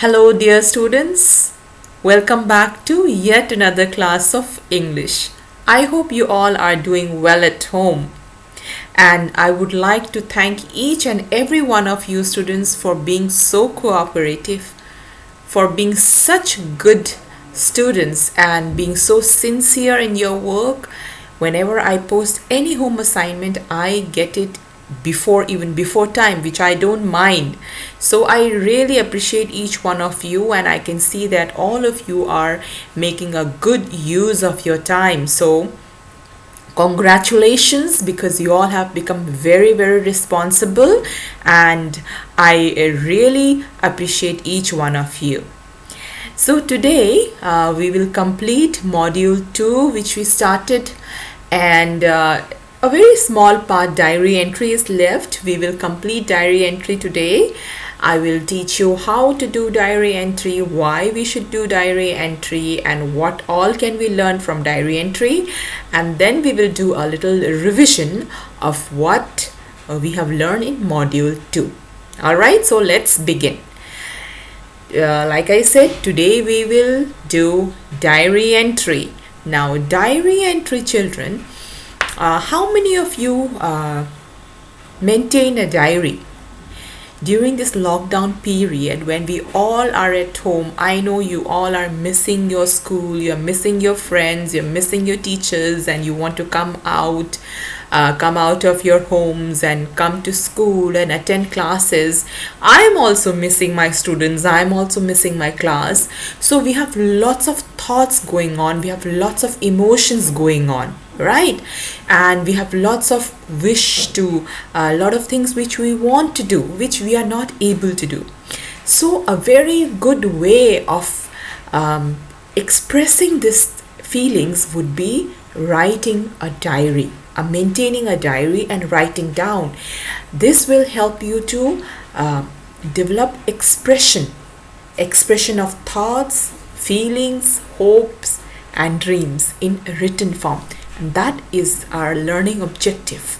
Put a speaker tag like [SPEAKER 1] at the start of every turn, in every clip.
[SPEAKER 1] Hello, dear students. Welcome back to yet another class of English. I hope you all are doing well at home. And I would like to thank each and every one of you students for being so cooperative, for being such good students and being so sincere in your work. Whenever I post any home assignment, I get it even before time, which I don't mind. So I really appreciate each one of you, and I can see that all of you are making a good use of your time. So congratulations, because you all have become very responsible, and I really appreciate each one of you. So today we will complete module 2, which we started, and a very small part, diary entry, is left. We will complete diary entry today. I will teach you how to do diary entry, why we should do diary entry, and what all can we learn from diary entry. And then we will do a little revision of what we have learned in module 2. Alright, so let's begin. Like I said, today we will do diary entry. Now, diary entry, children, how many of you maintain a diary? During this lockdown period, when we all are at home, I know you all are missing your school, you're missing your friends, you're missing your teachers, and you want to come out of your homes and come to school and attend classes. I'm also missing my students, I'm also missing my class. So we have lots of thoughts going on, we have lots of emotions going on, right? And we have lots of wish to a lot of things which we want to do, which we are not able to do. So a very good way of expressing these feelings would be writing a diary, maintaining a diary and writing down. This will help you to develop expression of thoughts, feelings, hopes and dreams in written form. And that is our learning objective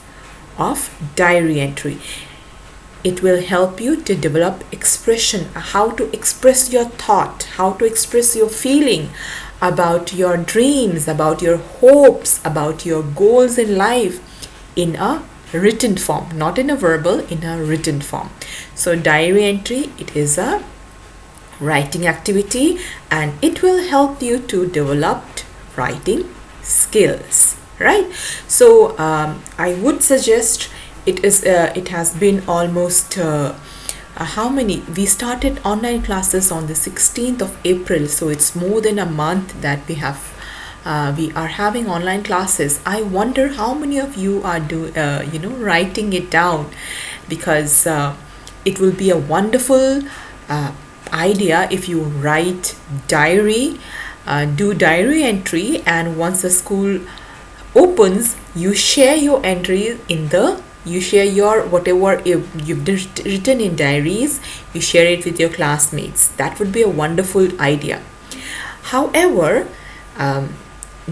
[SPEAKER 1] of diary entry. It will help you to develop expression, how to express your thought, how to express your feeling about your dreams, about your hopes, about your goals in life in a written form, not in a verbal, in a written form. So diary entry, it is a writing activity, and it will help you to develop writing skills, right? So I would suggest, it has been almost how many? We started online classes on the 16th of April, so it's more than a month that we are having online classes. I wonder how many of you are writing it down, because it will be a wonderful idea if you write diary, do diary entry, and once the school opens, you share your entries you share your whatever you've written in diaries, you share it with your classmates. That would be a wonderful idea. However,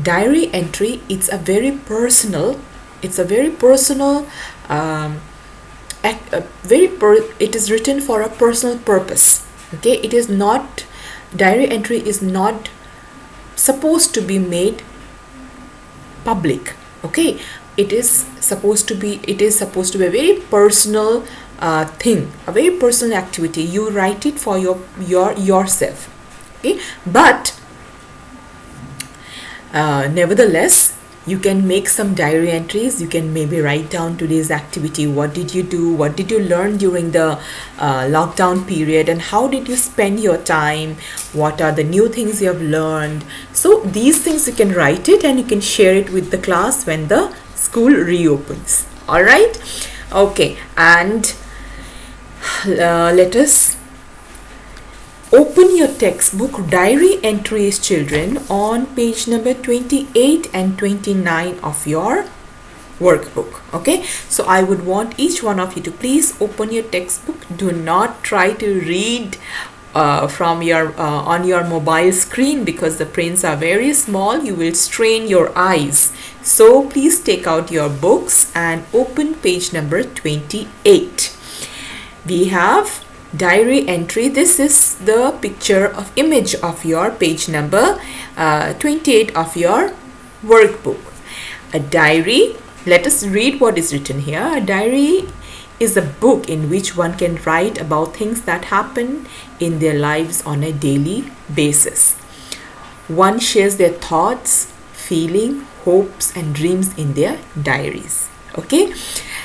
[SPEAKER 1] diary entry, it is written for a personal purpose. Okay, it is not, diary entry is not supposed to be made public. Okay, it is supposed to be a very personal thing, a very personal activity. You write it for yourself. Okay, but nevertheless, you can make some diary entries. You can maybe write down today's activity. What did you do? What did you learn during the lockdown period? And how did you spend your time? What are the new things you have learned? So these things you can write it, and you can share it with the class when the school reopens. All right? Okay. And let us open your textbook, diary entries, children, on page number 28 and 29 of your workbook. Okay, so I would want each one of you to please open your textbook. Do not try to read from your on your mobile screen, because the prints are very small. You will strain your eyes. So please take out your books and open page number 28. We have diary entry. This is the picture of image of your page number 28 of your workbook. A diary, let us read what is written here. A diary is a book in which one can write about things that happen in their lives on a daily basis. One shares their thoughts, feelings, hopes and dreams in their diaries. Okay,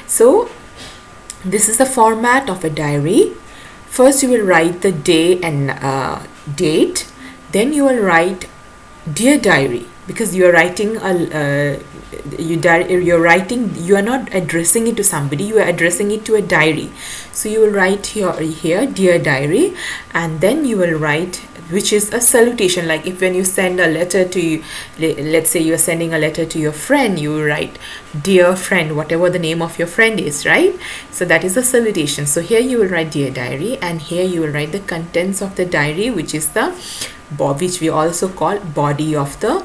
[SPEAKER 1] so this is the format of a diary. First you will write the day and date. Then you will write dear diary, because you are writing you are not addressing it to somebody, you are addressing it to a diary. So you will write here dear diary, and then you will write, which is a salutation, like if when you send a letter to, let's say you are sending a letter to your friend, you will write dear friend, whatever the name of your friend is, right? So that is a salutation. So here you will write dear diary, and here you will write the contents of the diary, which is the which we also call body of the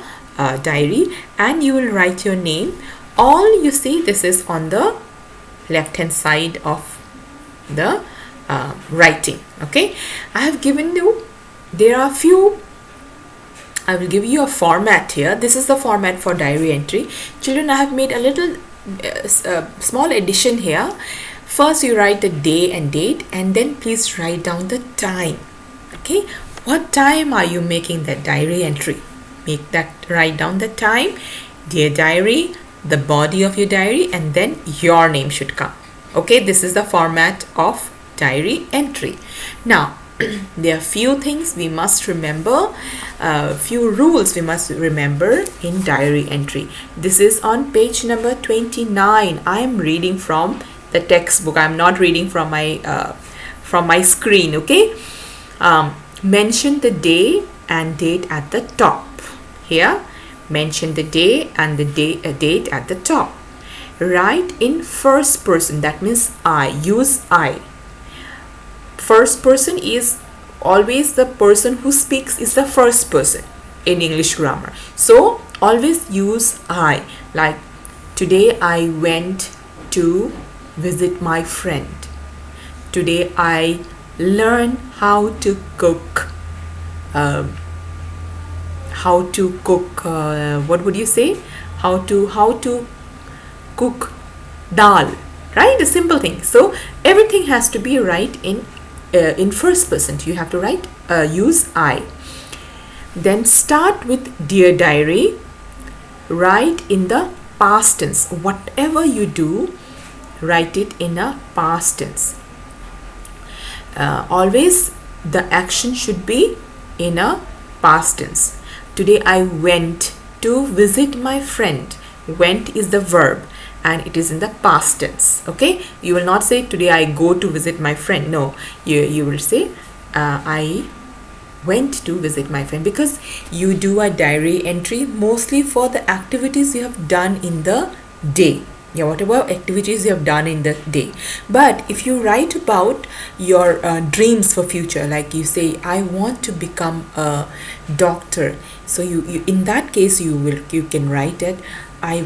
[SPEAKER 1] diary, and you will write your name. All you see, this is on the left hand side of the writing. Okay, I have given you, there are few, I will give you a format here. This is the format for diary entry. Children, I have made a little small addition here. First you write the day and date, and then please write down the time. Okay, what time are you making that diary entry? Make that, write down the time, dear diary, the body of your diary, and then your name should come. Okay, this is the format of diary entry. Now there are few things we must remember, few rules we must remember in diary entry. This is on page number 29. I am reading from the textbook. I am not reading from my screen. Okay, mention the day and date at the top. Here, mention the day and the date at the top. Write in first person, that means I. Use I. First person is always the person who speaks is the first person in English grammar. So always use I. Like today I went to visit my friend. Today I learned how to cook. What would you say? How to cook dal, right? A simple thing. So everything has to be right in first person. You have to write use I. Then start with dear diary. Write in the past tense. Whatever you do, write it in a past tense. Always the action should be in a past tense. Today I went to visit my friend. Went is the verb and it is in the past tense. Okay, you will not say today I go to visit my friend. No, you will say I went to visit my friend, because you do a diary entry mostly for the activities you have done in the day. Yeah, whatever activities you have done in the day. But if you write about your dreams for future, like you say I want to become a doctor, so you in that case you can write it I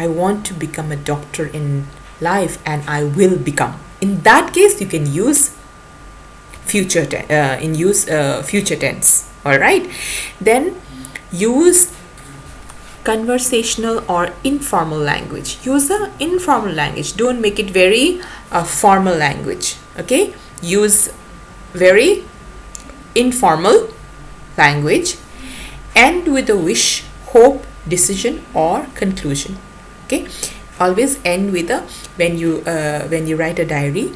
[SPEAKER 1] want to become a doctor in life and I will become. In that case you can use future future tense. All right, then use conversational or informal language. Use the informal language. Don't make it very formal language. Okay, use very informal language. End with a wish, hope, decision or conclusion. Okay, always end with a, when you write a diary,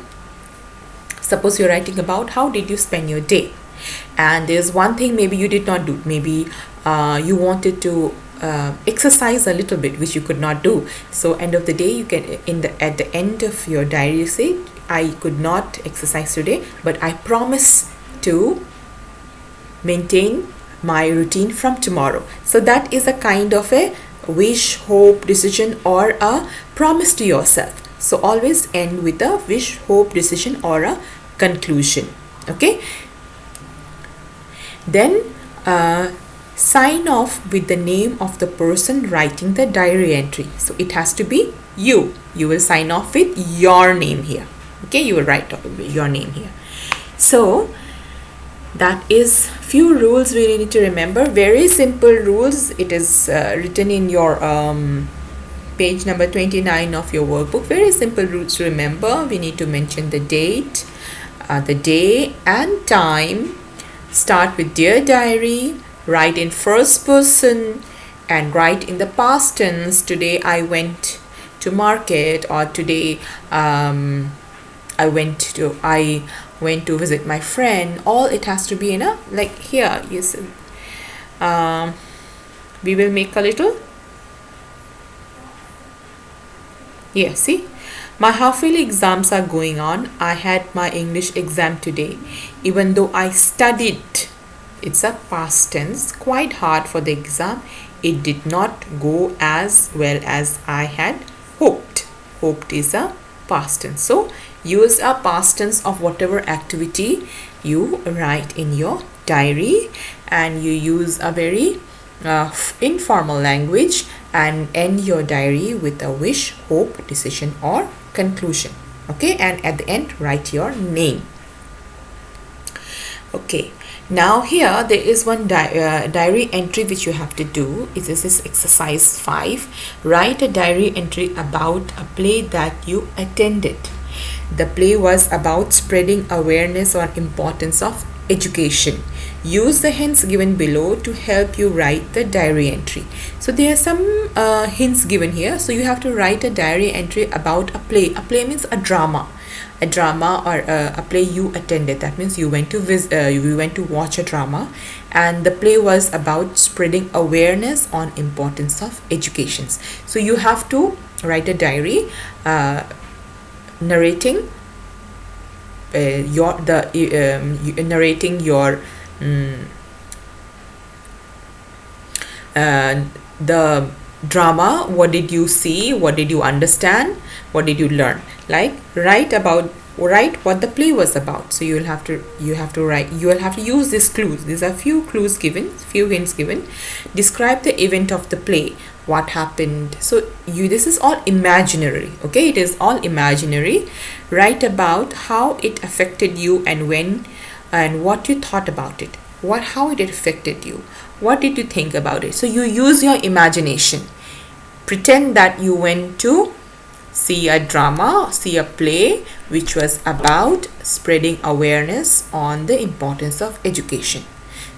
[SPEAKER 1] suppose you're writing about how did you spend your day, and there's one thing maybe you did not do. Maybe you wanted to exercise a little bit, which you could not do. So end of the day, you can at the end of your diary you say I could not exercise today, but I promise to maintain my routine from tomorrow. So that is a kind of a wish, hope, decision or a promise to yourself. So always end with a wish, hope, decision or a conclusion. Okay, then sign off with the name of the person writing the diary entry. So it has to be you. You will sign off with your name here. Okay, you will write your name here. So that is few rules we need to remember. Very simple rules. It is written in your page number 29 of your workbook. Very simple rules to remember. We need to mention the date, the day and time. Start with dear diary, write in first person and write in the past tense. Today I went to market, or today I went to visit my friend. All it has to be in a, like here, yes. We will make a little. Yeah, see, my half-yearly exams are going on. I had my English exam today. Even though I studied, it's a past tense, quite hard for the exam, it did not go as well as I had hoped. Hoped is a past tense. So use a past tense of whatever activity you write in your diary, and you use a very informal language and end your diary with a wish, hope, decision or conclusion. Okay, and at the end write your name. Okay, now here there is one diary entry which you have to do. This is exercise 5. Write a diary entry about a play that you attended. The play was about spreading awareness on importance of education. Use the hints given below to help you write the diary entry. So there are some hints given here. So you have to write a diary entry about a play. A play means a drama. A drama or a play you attended. That means you went to watch a drama, and the play was about spreading awareness on importance of education. So you have to write a diary narrating narrating your the drama. What did you see? What did you understand? What did you learn? Like write what the play was about. So you will have to use these clues. These are few clues given, few hints given. Describe the event of the play. What happened? So this is all imaginary. Okay, it is all imaginary. Write about how it affected you and when and what you thought about it. How it affected you. What did you think about it? So you use your imagination. Pretend that you went to see a drama, see a play which was about spreading awareness on the importance of education.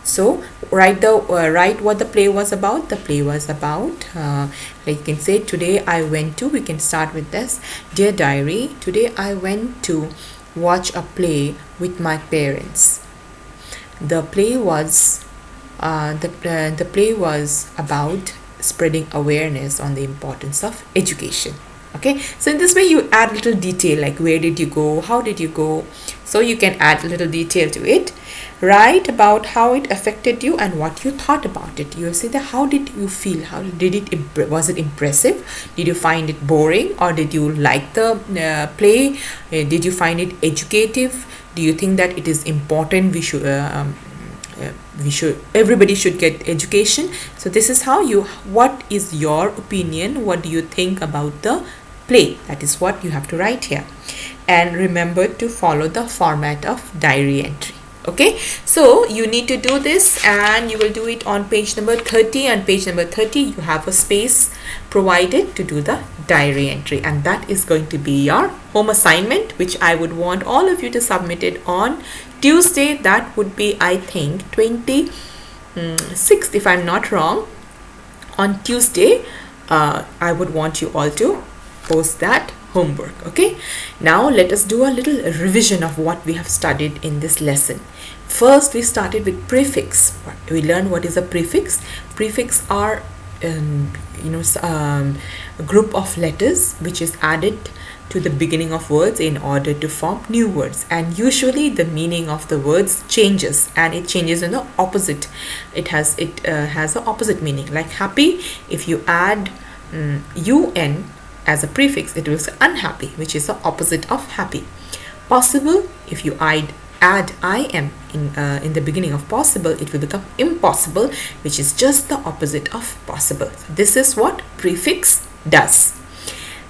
[SPEAKER 1] So write what the play was about. The play was about, like you can say, today I went to, we can start with this. Dear diary, today I went to watch a play with my parents. The play was the play was about spreading awareness on the importance of education. Okay, so in this way you add little detail, like where did you go, how did you go. So you can add a little detail to it. Write about how it affected you and what you thought about it. You say that how did you feel, was it impressive, did you find it boring, or did you like the play, did you find it educative, do you think that it is important, everybody should get education. So this is how what is your opinion, what do you think about the play? That is what you have to write here. And remember to follow the format of diary entry. Okay, so you need to do this, and you will do it on page number 30. On page number 30 you have a space provided to do the diary entry, and that is going to be your home assignment, which I would want all of you to submit it on Tuesday. That would be, I think, 26th, if I'm not wrong. On Tuesday I would want you all to post that homework. Okay, now let us do a little revision of what we have studied in this lesson. First, we started with prefix. We learned what is a prefix. Prefix are a group of letters which is added to the beginning of words in order to form new words, and usually the meaning of the words changes, and it changes in the opposite. It has an opposite meaning. Like happy, if you add un as a prefix, it will say unhappy, which is the opposite of happy. Possible, if you add im in the beginning of possible, it will become impossible, which is just the opposite of possible. So this is what prefix does.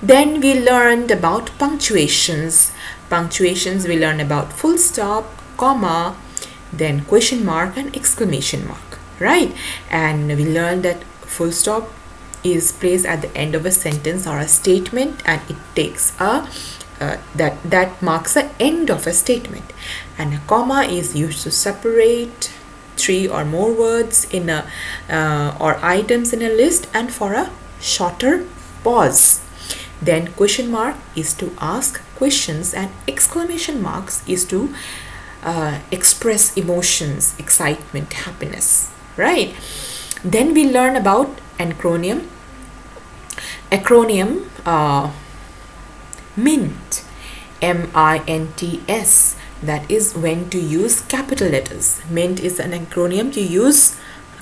[SPEAKER 1] Then we learned about punctuations. Punctuations, we learn about full stop, comma, then question mark and exclamation mark, right? And we learned that full stop is placed at the end of a sentence or a statement, and it takes a that marks the end of a statement. And a comma is used to separate 3 or more words in a or items in a list, and for a shorter pause. Then question mark is to ask questions, and exclamation marks is to express emotions, excitement, happiness, right? Then we learn about acronym. MINT, MINTS, that is when to use capital letters. MINT is an acronym to use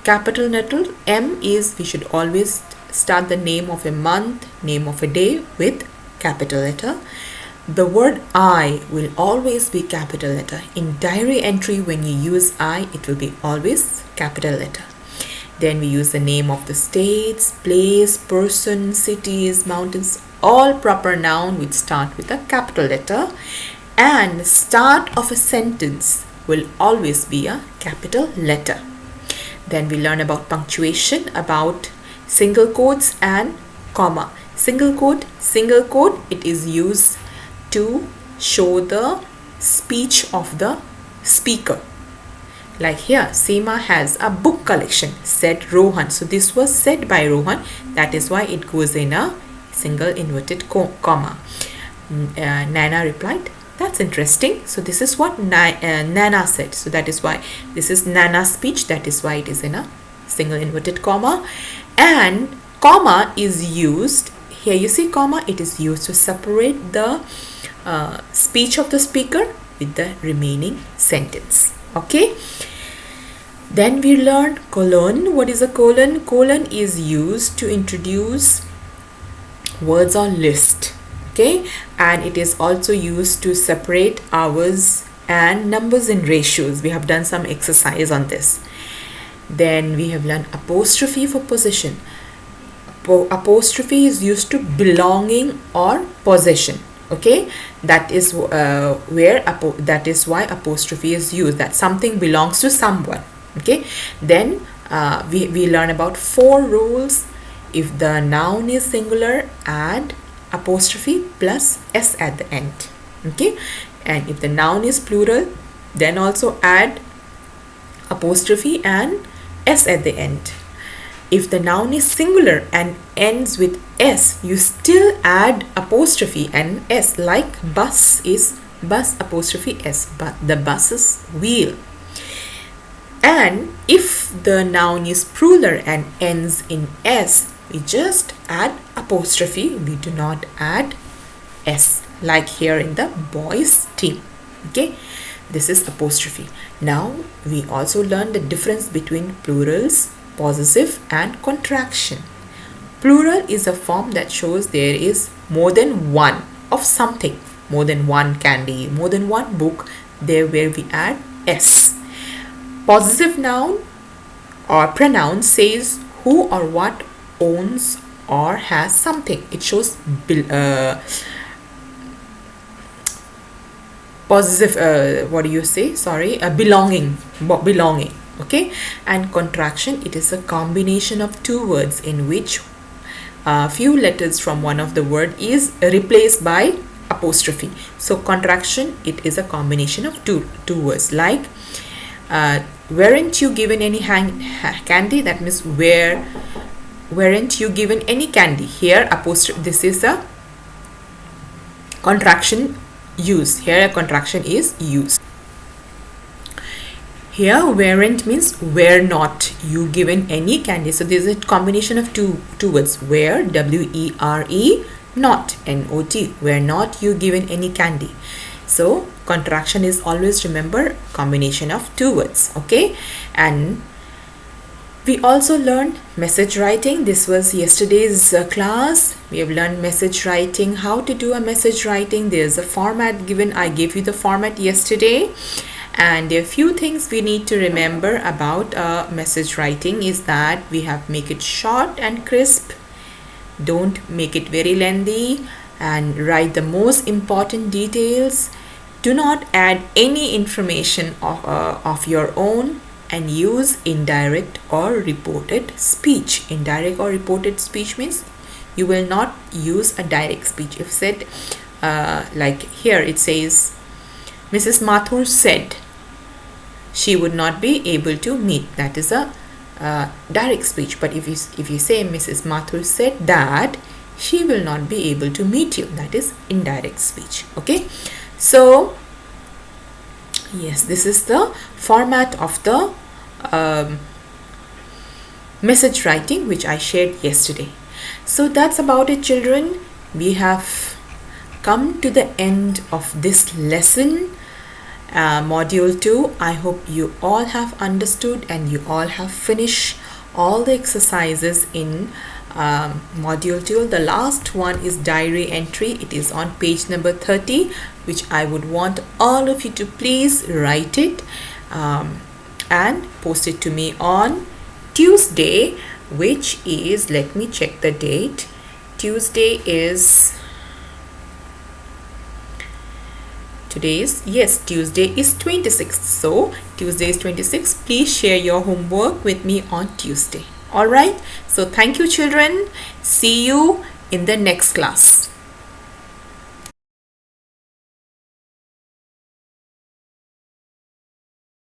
[SPEAKER 1] capital letter. M is we should always start the name of a month, name of a day with capital letter. The word I will always be capital letter. In diary entry, when you use I, it will be always capital letter. Then we use the name of the states, place, person, cities, mountains, all proper noun which start with a capital letter. And start of a sentence will always be a capital letter. Then we learn about punctuation, about single quotes and comma. Single quote, it is used to show the speech of the speaker. Like here, Seema has a book collection, said Rohan. So this was said by Rohan. That is why it goes in a single inverted comma. Nana replied, that's interesting. So this is what Nana said. So that is why this is Nana's speech. That is why it is in a single inverted comma. And comma is used, here you see comma, it is used to separate the speech of the speaker with the remaining sentence. Okay. Then we learned colon. What is a colon? Colon is used to introduce words on list. Okay. And it is also used to separate hours and numbers in ratios. We have done some exercise on this. Then we have learned apostrophe for possession. Apostrophe is used to belonging or possession. Okay, that is that is why apostrophe is used, that something belongs to someone. Okay, then we learn about 4 rules. If the noun is singular, add apostrophe plus s at the end. Okay, and if the noun is plural, then also add apostrophe and s at the end. If the noun is singular and ends with s, you still add apostrophe and s, like bus is bus apostrophe s, but the bus's wheel. And if the noun is plural and ends in s, we just add apostrophe, we do not add s, like here in the boys team. Okay, this is apostrophe. Now we also learned the difference between plurals, possessive and contraction. Plural is a form that shows there is more than one of something, more than one candy, more than one book, there where we add s. Possessive noun or pronoun says who or what owns or has something. It shows possessive, what do you say? Sorry, belonging. Okay, and contraction, it is a combination of 2 words in which few letters from one of the word is replaced by apostrophe. So contraction, it is a combination of two words, like weren't you given any candy? That means weren't you given any candy? Here apostrophe, this is a contraction used. Here a contraction is used. Here weren't means were not you given any candy. So there is a combination of two words, were, W-E-R-E, not, N-O-T, were not you given any candy. So contraction is always, remember, combination of 2 words. Okay, and we also learned message writing. This was yesterday's class. We have learned message writing, how to do a message writing. There's a format given. I gave you the format yesterday. And there are few things we need to remember about message writing is that we have make it short and crisp. Don't make it very lengthy, and write the most important details. Do not add any information of your own and use indirect or reported speech. Indirect or reported speech means you will not use a direct speech. If said, like here it says, Mrs. Mathur said she would not be able to meet. That is a direct speech. But if you say Mrs. Mathur said that she will not be able to meet you, that is indirect speech. Okay, so yes, this is the format of the message writing which I shared yesterday. So that's about it, children. We have come to the end of this lesson, module 2. I hope you all have understood and you all have finished all the exercises in module 2. The last one is diary entry. It is on page number 30, which I would want all of you to please write it and post it to me on Tuesday, which is, let me check the date. Tuesday is, today is, yes, Tuesday is 26th. So Tuesday is 26th. Please share your homework with me on Tuesday. All right. So thank you, children. See you in the next class.